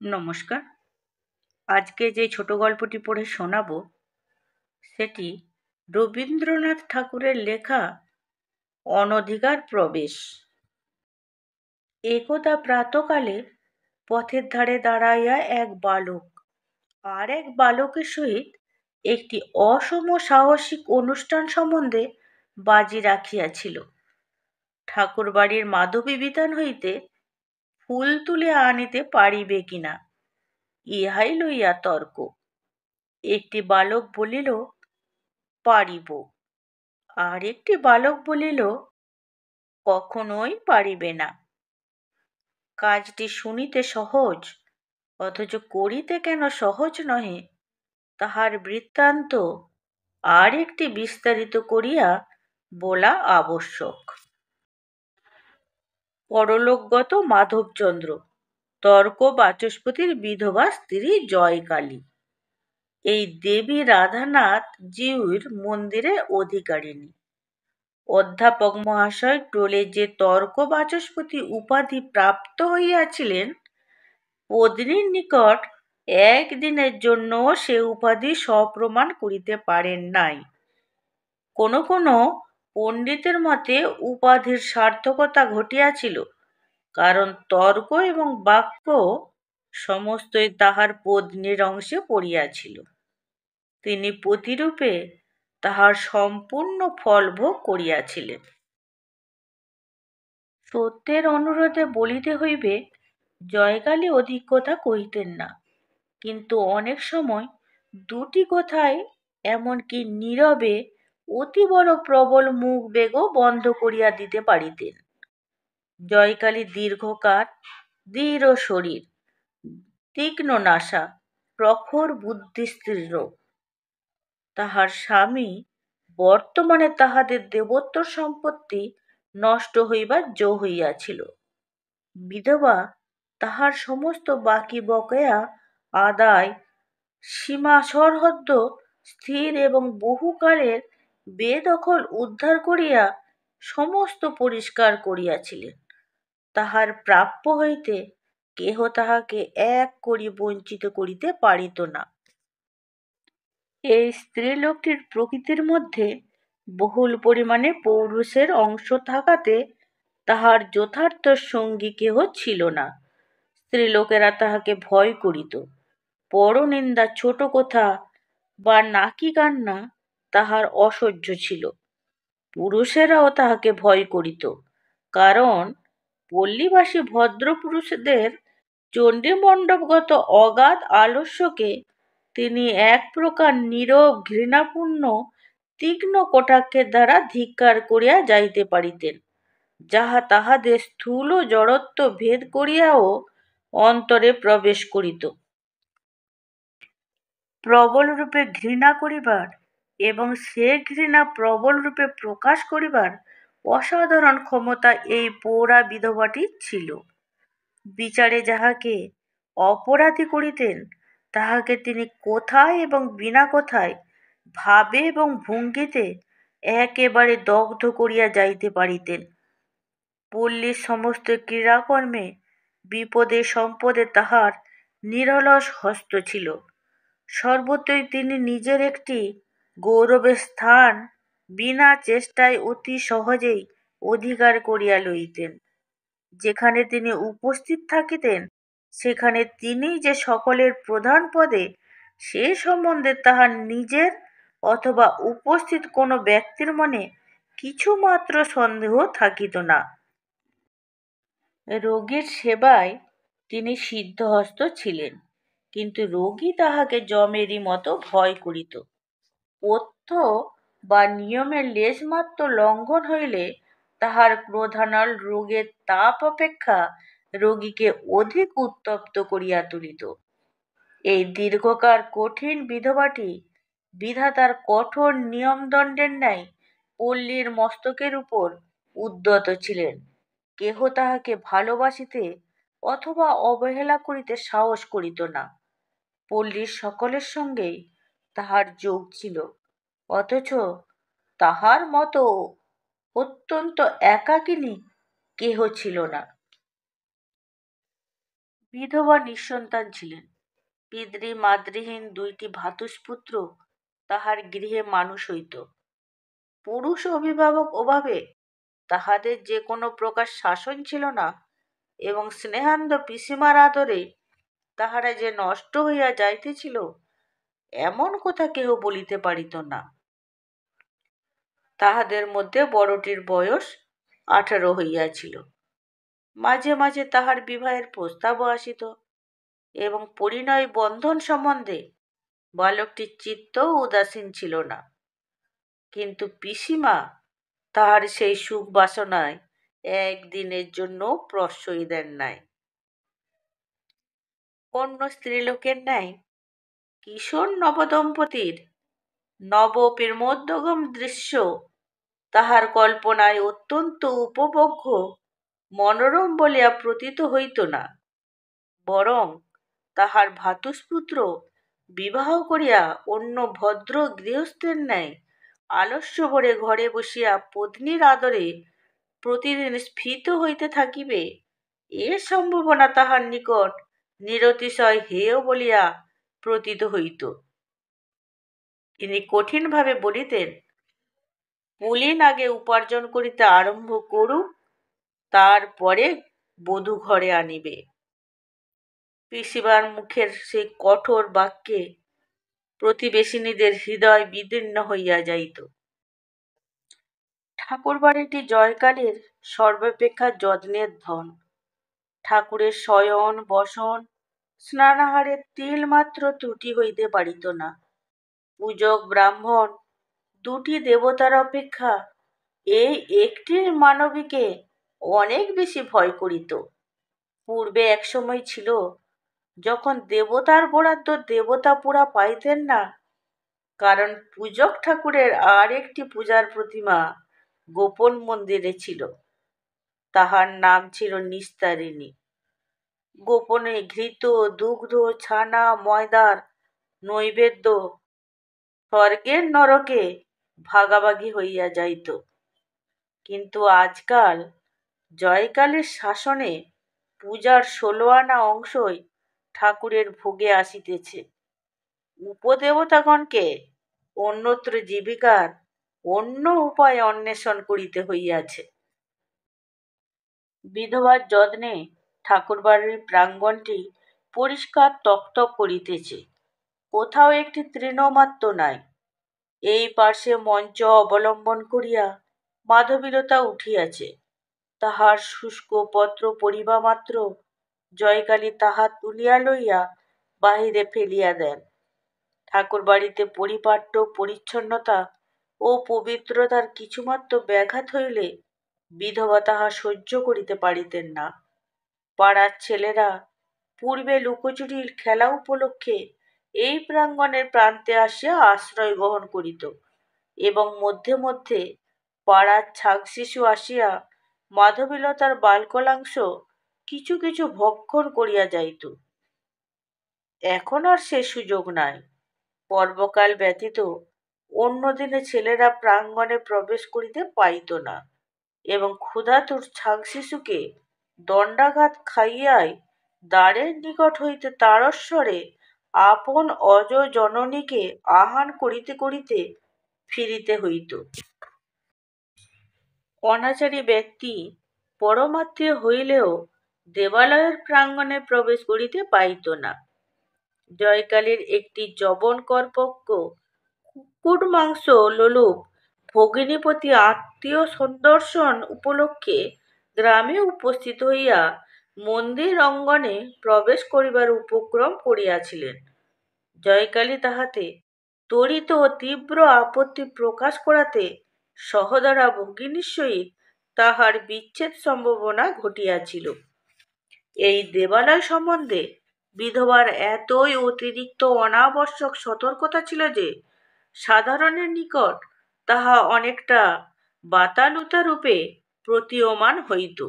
নমস্কার। আজকে যে ছোট গল্পটি পড়ে শোনাবো সেটি রবীন্দ্রনাথ ঠাকুরের লেখা অনধিকার প্রবেশ। একদা প্রাতকালে পথের ধারে দাঁড়াইয়া এক বালক আর এক বালকের সহিত একটি অসম সাহসিক অনুষ্ঠান সম্বন্ধে বাজি রাখিয়াছিল। ঠাকুরবাড়ির মাধবী বিতান হইতে ফুল তুলে আনিতে পারিবে কিনা, ইহাই লইয়া তর্ক। একটি বালক বলিল, পারিব। আর একটি বালক বলিল, কখনোই পারিবে না। কাজটি শুনিতে সহজ, অথচ করিতে কেন সহজ নহে, তাহার বৃত্তান্ত আর একটি বিস্তারিত করিয়া বলা আবশ্যক। পরলোকগত মাধবচন্দ্র তর্ক বাচস্পতির বিধবা স্ত্রী জয়কালী এই দেবী রাধানাথ জিউর মন্দিরের অধিকারিণী। অধ্যাপক মহাশয় টোলে যে তর্ক বাচস্পতি উপাধি প্রাপ্ত হইয়াছিলেন, পত্নীর নিকট একদিনের জন্য সে উপাধি সপ্রমাণ করিতে পারেন নাই। কোনো কোনো পণ্ডিতের মতে উপাধির সার্থকতা ঘটিয়াছিল, কারণ তর্ক এবং বাক্য সমস্তই তাহার পত্নীর অংশে পড়িয়াছিল। তিনি প্রতিরূপে তাহার সম্পূর্ণ ফল ভোগ করিয়াছিলেন। সত্যের অনুরোধে বলিতে হইবে, জয়কালী অধিক কথা কহিতেন না, কিন্তু অনেক সময় দুটি কথায় এমনকি নীরবে অতি বড় প্রবল মুখ বেগও বন্ধ করিয়া দিতে পারিতেন। জয়কালী দীর্ঘকার, দৃঢ় শরীর, তীক্ষ্ণ নাসা, প্রখর বুদ্ধিস্তীর্ণ। তাহার স্বামী বর্তমানে তাহাদের দেবোত্তর সম্পত্তি নষ্ট হইবার জো হইয়াছিল। বিধবা তাহার সমস্ত বাকি বকেয়া আদায় সীমা সরহদ্দ স্থির এবং বহুকালের বেদখল উদ্ধার করিয়া সমস্ত পরিষ্কার করিয়াছিলেন। তাহার প্রাপ্য হইতে কেহ তাহাকে এক কড়ি বঞ্চিত করিতে পারিত না। এই স্ত্রীলোকটির প্রকৃতির মধ্যে বহুল পরিমাণে পৌরুষের অংশ থাকাতে তাহার যথার্থ সঙ্গী কেহ ছিল না। স্ত্রীলোকেরা তাহাকে ভয় করিত। পরনিন্দা, ছোট কথা বা নাকি কান্না তাহার অসহ্য ছিল। পুরুষেরাও তাহাকে ভয় করিত, কারণ পল্লীবাসী ভদ্রপুরুষদের চণ্ডীমণ্ডপগত অগাধ আলস্যকে তিনি এক প্রকার নীরব ঘৃণাপূর্ণ তীক্ষ্ণ কটাক্ষের দ্বারা ধিক্কার করিয়া যাইতে পারিতেন, যাহা তাহাদের স্থূল জড়ত্ব ভেদ করিয়াও অন্তরে প্রবেশ করিত। প্রবল রূপে ঘৃণা করিবার এবং সে ঘৃণা প্রবল রূপে প্রকাশ করিবার অসাধারণ ক্ষমতা এই পৌরা বিধবাটির ছিল। বিচারে যাহাকে অপরাধী করিতেন, তাহাকে তিনি কোথায় এবং বিনা কথায়, ভাবে এবং ভঙ্গিতে একেবারে দগ্ধ করিয়া যাইতে পারিতেন। পল্লীর সমস্ত ক্রীড়াকর্মে বিপদে সম্পদে তাহার নিরলস হস্ত ছিল। সর্বত্রই তিনি নিজের একটি গৌরবের স্থান বিনা চেষ্টায় অতি সহজেই অধিকার করিয়া লইতেন। যেখানে তিনি উপস্থিত থাকিতেন, সেখানে তিনিই যে সকলের প্রধান পদে, সে সম্বন্ধে তাহার নিজের অথবা উপস্থিত কোনো ব্যক্তির মনে কিছুমাত্র সন্দেহ থাকিত না। রোগীর সেবায় তিনি সিদ্ধহস্ত ছিলেন, কিন্তু রোগী তাহাকে যমেরই মতো ভয় করিত। পথ্য বা নিয়মের লেশমাত্র লঙ্ঘন হইলে তাহার ক্রোধানল রোগের তাপ অপেক্ষা রোগীকে অধিক উত্তপ্ত করিয়া তুলিত। এই দীর্ঘকার কঠিন বিধবাটি বিধাতার কঠোর নিয়মদণ্ডের ন্যায় পল্লীর মস্তকের উপর উদ্যত ছিলেন। কেহ তাহাকে ভালোবাসিতে অথবা অবহেলা করিতে সাহস করিত না। পল্লীর সকলের সঙ্গেই তাহার যোগ ছিল, অথচ তাহার মতো অত্যন্ত একাকিনী কেহ ছিল না। বিধবা নিঃসন্তান ছিলেন। পিতৃ মাতৃহীন দুইটি ভ্রাতুষ্পুত্র তাহার গৃহে মানুষ হইত। পুরুষ অভিভাবক অভাবে তাহাদের যে কোনো প্রকার শাসন ছিল না, এবং স্নেহান্ধ পিসিমার আদরে তাহারা যে নষ্ট হইয়া যাইতেছিল এমন কথা কেহ বলিতে পারিত না। তাহাদের মধ্যে বড়টির বয়স 18 হইয়াছিল। মাঝে মাঝে তাহার বিবাহের প্রস্তাবও আসিত, এবং পরিণয় বন্ধন সম্বন্ধে বালকটির চিত্তও উদাসীন ছিল না। কিন্তু পিসিমা তাহার সেই সুখ বাসনায় একদিনের জন্য প্রশ্রয় দেন নাই। অন্য স্ত্রীলোকের ন্যায় কিশোর নবদম্পতির নব প্রেমোদ্যগম দৃশ্য তাহার কল্পনায় অত্যন্ত উপভোগ্য মনোরম বলিয়া প্রতীত হইত না, বরং তাহার ভ্রাতুষ্পুত্র বিবাহ করিয়া অন্য ভদ্র গৃহস্থের ন্যায় আলস্য ভরে ঘরে বসিয়া পত্নীর আদরে প্রতিদিন স্ফীত হইতে থাকিবে, এ সম্ভাবনা তাহার নিকট নিরতিশয় হেয় বলিয়া প্রতীত হইত। তিনি কঠিনভাবে বলিতেন, পুলিন আগে উপার্জন করিতে আরম্ভ করুক, তারপরে বধূ ঘরে আনিবে। পিসিবার মুখের সেই কঠোর বাক্যে প্রতিবেশিনীদের হৃদয় বিদীর্ণ হইয়া যাইত। ঠাকুর বাড়িটি জয়কালীর সর্বাপেক্ষা যত্নের ধন। ঠাকুরের শয়ন বসন স্নানাহারের তিল মাত্র ত্রুটি হইতে পারিত না। পূজক ব্রাহ্মণ দুটি দেবতার অপেক্ষা এই একটি মানবীকে অনেক বেশি ভয় করিত। পূর্বে এক সময় ছিল যখন দেবতার বরাদ্দ দেবতা পুরা পাইতেন না, কারণ পূজক ঠাকুরের আর একটি পূজার প্রতিমা গোপন মন্দিরে ছিল। তাহার নাম ছিল নিস্তারিণী। গোপনে ঘৃত দুগ্ধ ছানা ময়দার নৈবেদ্য স্বর্গের নরকে ভাগাভাগি হইয়া যাইত। কিন্তু আজকাল জয়কালের শাসনে পূজার 16 আনা অংশই ঠাকুরের ভোগে আসিতেছে। উপদেবতাগণকে অন্যত্র জীবিকার অন্য উপায় অন্বেষণ করিতে হইয়াছে। বিধবার যত্নে ঠাকুরবাড়ির প্রাঙ্গণটি পরিষ্কার তকতক করিতেছে। কোথাও একটি তৃণমাত্র নাই। এই পার্শ্বে মঞ্চ অবলম্বন করিয়া মাধবীলতা উঠিয়াছে। তাহার শুষ্ক পত্র পড়িবা মাত্র জয়কালী তাহা তুলিয়া লইয়া বাহিরে ফেলিয়া দেন। ঠাকুর বাড়িতে পরিপাট্য পরিচ্ছন্নতা ও পবিত্রতার কিছুমাত্র ব্যাঘাত হইলে বিধবা তাহা সহ্য করিতে পারিতেন না। পাড়ার ছেলেরা পূর্বে লুকোচুরির খেলা উপলক্ষে এই প্রাঙ্গণের প্রান্তে আসিয়া আশ্রয় গ্রহণ করিত, এবং মধ্যে মধ্যে পাড়ার ছাগ শিশু আসিয়া মাধবীলতার বালকলাংশ কিছু কিছু ভক্ষণ করিয়া যাইত। এখন আর সে সুযোগ নাই। পর্বকাল ব্যতীত অন্য দিনে ছেলেরা প্রাঙ্গণে প্রবেশ করিতে পাইত না, এবং ক্ষুধাতুর ছাগ শিশুকে দণ্ডাঘাত খাইয়াই দ্বারের নিকট হইতে তারস্বরে আপন অজ জননীকে আহ্বান করিতে করিতে ফিরিতে হইত। অনাচারী ব্যক্তি পরমাত্মীয় হইলেও দেবালয়ের প্রাঙ্গণে প্রবেশ করিতে পাইত না। জয়কালীর একটি যবনকরপক্ষ কুকুর মাংস লোলুপ ভগিনীপতি আত্মীয় সন্দর্শন উপলক্ষে গ্রামে উপস্থিত হইয়া মন্দির অঙ্গনে প্রবেশ করিবার উপক্রম করিয়াছিলেন। জয়কালী তাহাতে ত্বরিত ও তীব্র আপত্তি প্রকাশ করাতে সহদরা ভগিনীর সহিত তাহার বিচ্ছেদ সম্ভাবনা ঘটিয়াছিল। এই দেবালয় সম্বন্ধে বিধবার এতই অতিরিক্ত অনাবশ্যক সতর্কতা ছিল যে সাধারণের নিকট তাহা অনেকটা বাতালুতা রূপে প্রতীয়মান হইত।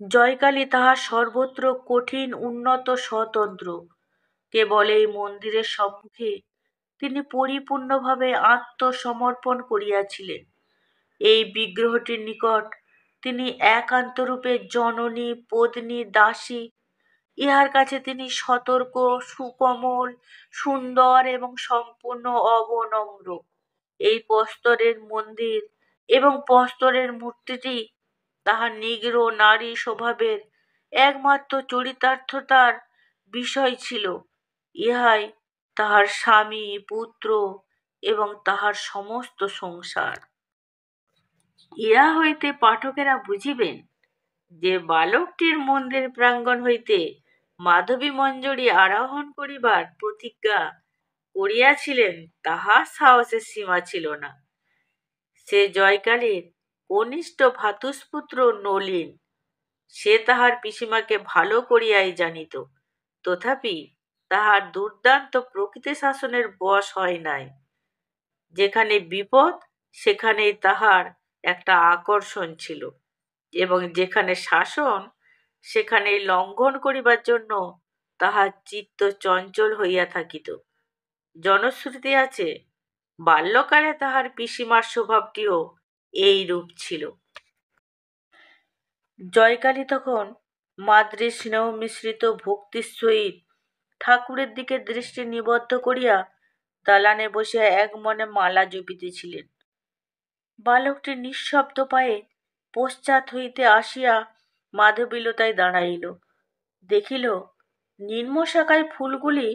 জয়কালী তাহার সর্বত্র কঠিন উন্নত স্বতন্ত্র। কেবল এই মন্দিরের সম্মুখে তিনি পরিপূর্ণভাবে আত্মসমর্পণ করিয়াছিলেন। এই বিগ্রহটির নিকট তিনি একান্তরূপে জননী পত্নী দাসী ইহার কাছে তিনি সতর্ক, সুকোমল, সুন্দর এবং সম্পূর্ণ অবনম্র। এই প্রস্তরের মন্দির এবং প্রস্তরের মূর্তিটি তাহার নিগ্র নারী স্বভাবের একমাত্র চরিতার্থতার বিষয় ছিল। ইহাই তাহার স্বামী, পুত্র এবং তাহার সমস্ত সংসার। ইহা হইতে পাঠকেরা বুঝিবেন যে বালকটির মন্দির প্রাঙ্গণ হইতে মাধবী মঞ্জরী আরোহণ করিবার প্রতিজ্ঞা করিয়াছিলেন, তাহার সাহসের সীমা ছিল না। সে জয়কালীর কনিষ্ঠ ভ্রাতুষ্পুত্র নলিন। সে তাহার পিসিমাকে ভালো করিয়াই জানিত, তথাপি তাহার দুর্দান্ত প্রকৃতি শাসনের বশ হয় নাই। যেখানে বিপদ সেখানেই তাহার একটা আকর্ষণ ছিল, এবং যেখানে শাসন সেখানেই লঙ্ঘন করিবার জন্য তাহার চিত্ত চঞ্চল হইয়া থাকিত। জনশ্রুতি আছে, বাল্যকালে তাহার পিসিমার স্বভাবটিও এই রূপ ছিল। জয়কালী তখন মাদ্রি স্নেহ মিশ্রিত ভক্তির সহিত ঠাকুরের দিকে দৃষ্টি নিবদ্ধ করিয়া দালানে বসিয়া এক মনে মালা জপিতেছিলেন। বালকটি নিঃশব্দ পায়ে পশ্চাৎ হইতে আসিয়া মাধবীলতায় দাঁড়াইল। দেখিল নিম্ন শাখায় ফুলগুলি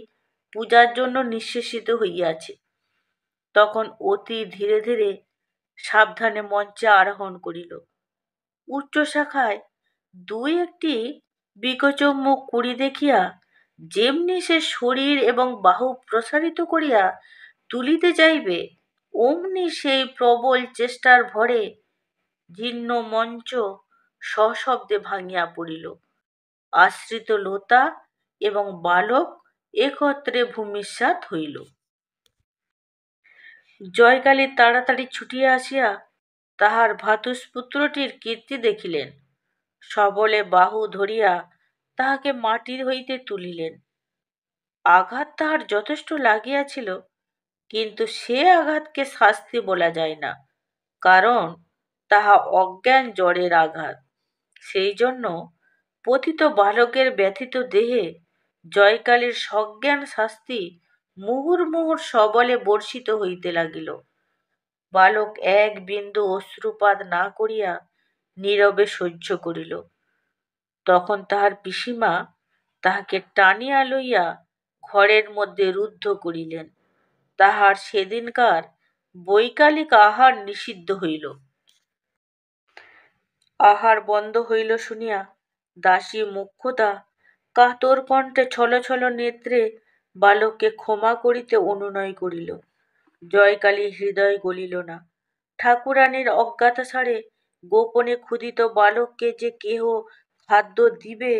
পূজার জন্য নিঃশেষিত হইয়াছে। তখন অতি ধীরে ধীরে সাবধানে মঞ্চে আরোহণ করিল। উচ্চ শাখায় দুই একটি বিকচম্মুখ কুড়ি দেখিয়া যেমনি সে শরীর এবং বাহু প্রসারিত করিয়া তুলিতে যাইবে, অমনি সেই প্রবল চেষ্টার ভরে জীর্ণ মঞ্চ সশব্দে ভাঙিয়া পড়িল। আশ্রিত লতা এবং বালক একত্রে ভূমিসাৎ হইল। জয়কালী তাড়াতাড়ি ছুটিয়া আসিয়া তাহার ভ্রাতুষ্পুত্রটির কীর্তি দেখিলেন। সবলে বাহু ধরিয়া তাহাকে মাটির হইতে তুলিলেন। আঘাত তাহার যথেষ্ট লাগিয়াছিল, কিন্তু সে আঘাতকে শাস্তি বলা যায় না, কারণ তাহা অজ্ঞান জ্বরের আঘাত। সেই জন্য পতিত বালকের ব্যথিত দেহে জয়কালীর সজ্ঞান শাস্তি মুহুর্মুহুর সবলে বর্ষিত হইতে লাগিল। বালক এক বিন্দু অশ্রুপাত না করিয়া নীরবে সহ্য করিল। তখন তাহার পিসিমা তাহাকে টানিয়া লইয়া ঘরের মধ্যে রুদ্ধ করিলেন। তাহার সেদিনকার বৈকালিক আহার নিষিদ্ধ হইল। আহার বন্ধ হইল শুনিয়া দাসী মোক্ষদা কাতর কণ্ঠে ছল ছল নেত্রে বালককে ক্ষমা করিতে অনুনয় করিল। জয়কালী হৃদয় গলিল না। ঠাকুরানীর অজ্ঞাতসারে গোপনে ক্ষুধিত বালককে যে কেহ খাদ্য দিবে,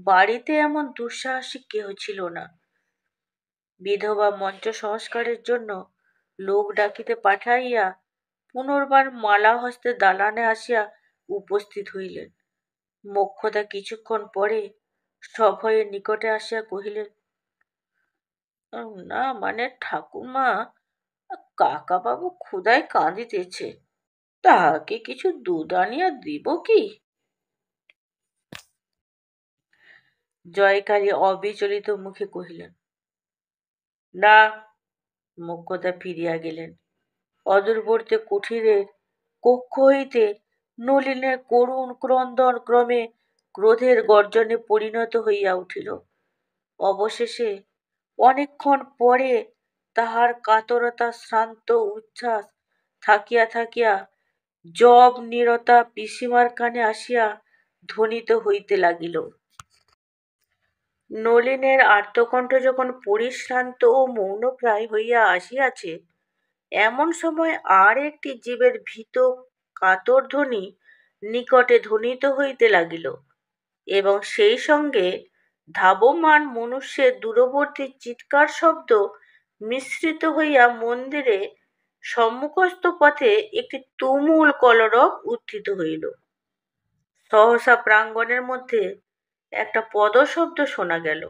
বাড়িতে এমন দুঃসাহসিক কেহ ছিল না। বিধবা মঞ্চ সংস্কারের জন্য লোক ডাকিতে পাঠাইয়া পুনর্বার মালা হস্তে দালানে আসিয়া উপস্থিত হইলেন। মোক্ষদা কিছুক্ষণ পরে সভয়ে নিকটে আসিয়া কহিলেন, না মানে ঠাকুরমা, কাকাবাবু ক্ষুধায় কাঁদিতেছে, তাহাকে কিছু দুধ আনিয়া দিব কি? জয়কালী অবিচলিত মুখে কহিলেন, না। মোক্ষদা ফিরিয়া গেলেন। অদূরবর্তী কুঠিরের কক্ষ হইতে নলিনের করুণ ক্রন্দন ক্রমে ক্রোধের গর্জনে পরিণত হইয়া উঠিল। অবশেষে অনেকক্ষণ পরে তাহার কাতরতা শ্রান্ত উচ্ছ্বাস থাকিয়া থাকিয়া জব নীরতা পিসিমার কানে আসিয়া ধ্বনিত হইতে লাগিল। নলিনের আর্তকণ্ঠ যখন পরিশ্রান্ত ও মৌনপ্রায় হইয়া আসিয়াছে, এমন সময় আর একটি জীবের ভীত কাতর ধ্বনি নিকটে ধ্বনিত হইতে লাগিল, এবং সেই সঙ্গে ধাবমান মনুষ্যের দূরবর্তী চিৎকার শব্দ মিশ্রিত হইয়া মন্দিরে সম্মুখস্থ পথে একটি তুমুল কলরব উত্থিত হইল। সহসা প্রাঙ্গণের মধ্যে একটা পদশব্দ শোনা গেল।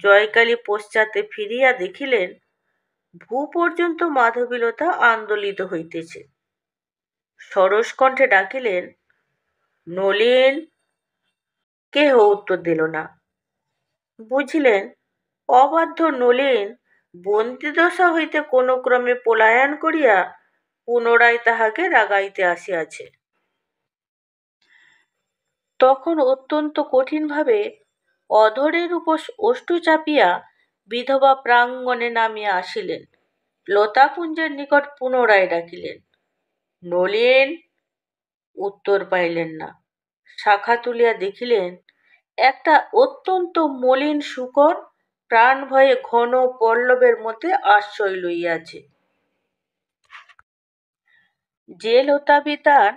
জয়কালী পশ্চাতে ফিরিয়া দেখিলেন ভূ পর্যন্ত মাধবীলতা আন্দোলিত হইতেছে। সরস কণ্ঠে ডাকিলেন, নলিন। কেহ উত্তর দিল না। বুঝিলেন অবাধ্য নলিন বন্দিদশা হইতে কোনো ক্রমে পলায়ন করিয়া পুনরায় তাহাকে রাগাইতে আসিয়াছে। তখন অত্যন্ত কঠিনভাবে অধরের উপর ওষ্ঠ চাপিয়া বিধবা প্রাঙ্গণে নামিয়া আসিলেন। লতাকুঞ্জের নিকট পুনরায় ডাকিলেন, নলিন। উত্তর পাইলেন না। শাখা তুলিয়া দেখিলেন একটা অত্যন্ত মলিন শূকর প্রাণ ভয়ে ঘন পল্লবের মধ্যে আশ্রয় লইয়াছে। যে লতাবিতান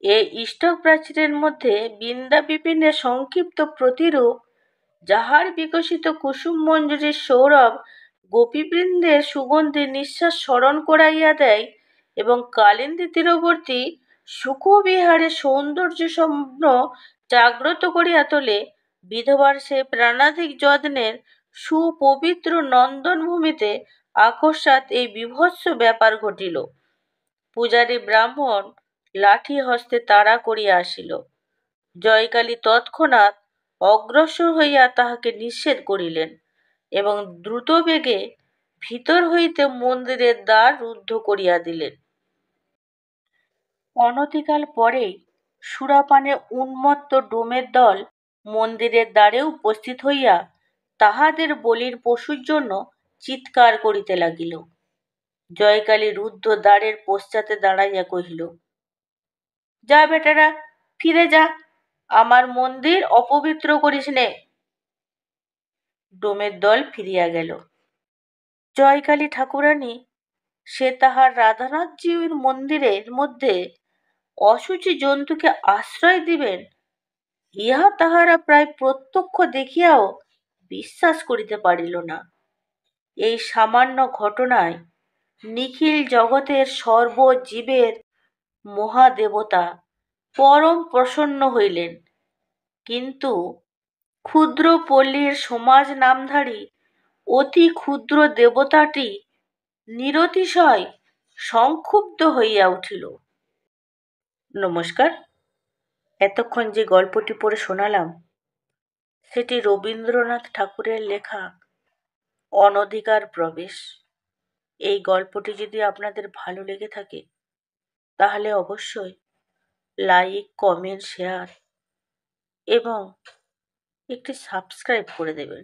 এই ইষ্টক প্রাচীরের মধ্যে বৃন্দা বিপিনের সংক্ষিপ্ত প্রতিরূপ, যাহার বিকশিত কুসুম মঞ্জুরির সৌরভ গোপীবৃন্দের সুগন্ধি নিঃশ্বাস স্মরণ করাইয়া দেয় এবং কালিন্দী তীরবর্তী সুখবিহারের সৌন্দর্য স্বপ্ন জাগ্রত করিয়া তোলে, বিধবার সে প্রাণাধিক যত্নের সুপবিত্র নন্দনভূমিতে আকস্মাৎ এই বিভৎস ব্যাপার ঘটিল। পূজারী ব্রাহ্মণ লাঠি হস্তে তাড়া করিয়া আসিল। জয়কালী তৎক্ষণাৎ অগ্রসর হইয়া তাহাকে নিষেধ করিলেন এবং দ্রুতবেগে ভিতর হইতে মন্দিরের দ্বার রুদ্ধ করিয়া দিলেন। অনতিকাল পরেই সুরাপানে উন্মত্ত ডোমের দল মন্দিরের দ্বারে উপস্থিত হইয়া তাহাদের বলির পশুর জন্য চিৎকার করিতে লাগিল। জয়কালী রুদ্ধ দ্বারের পশ্চাতে দাঁড়াইয়া কহিল, যা বেটারা, ফিরে যা, আমার মন্দির অপবিত্র করিস নে। ডোমের দল ফিরিয়া গেল। জয়কালী ঠাকুরানী সে তাহার রাধানাথজির মন্দিরের মধ্যে অশুচি জন্তুকে আশ্রয় দিবেন, ইহা তাহারা প্রায় প্রত্যক্ষ দেখিয়াও বিশ্বাস করিতে পারিল না। এই সামান্য ঘটনায় নিখিল জগতের সর্বজীবের মহাদেবতা পরম প্রসন্ন হইলেন, কিন্তু ক্ষুদ্র পল্লীর সমাজ নামধারী অতি ক্ষুদ্র দেবতাটি নিরতিশয় সংক্ষুব্ধ হইয়া উঠিল। নমস্কার। এতক্ষণ যে গল্পটি পড়ে শোনালাম সেটি রবীন্দ্রনাথ ঠাকুরের লেখা অনধিকার প্রবেশ। এই গল্পটি যদি আপনাদের ভালো লেগে থাকে তাহলে অবশ্যই লাইক, কমেন্ট, শেয়ার এবং একটি সাবস্ক্রাইব করে দেবেন।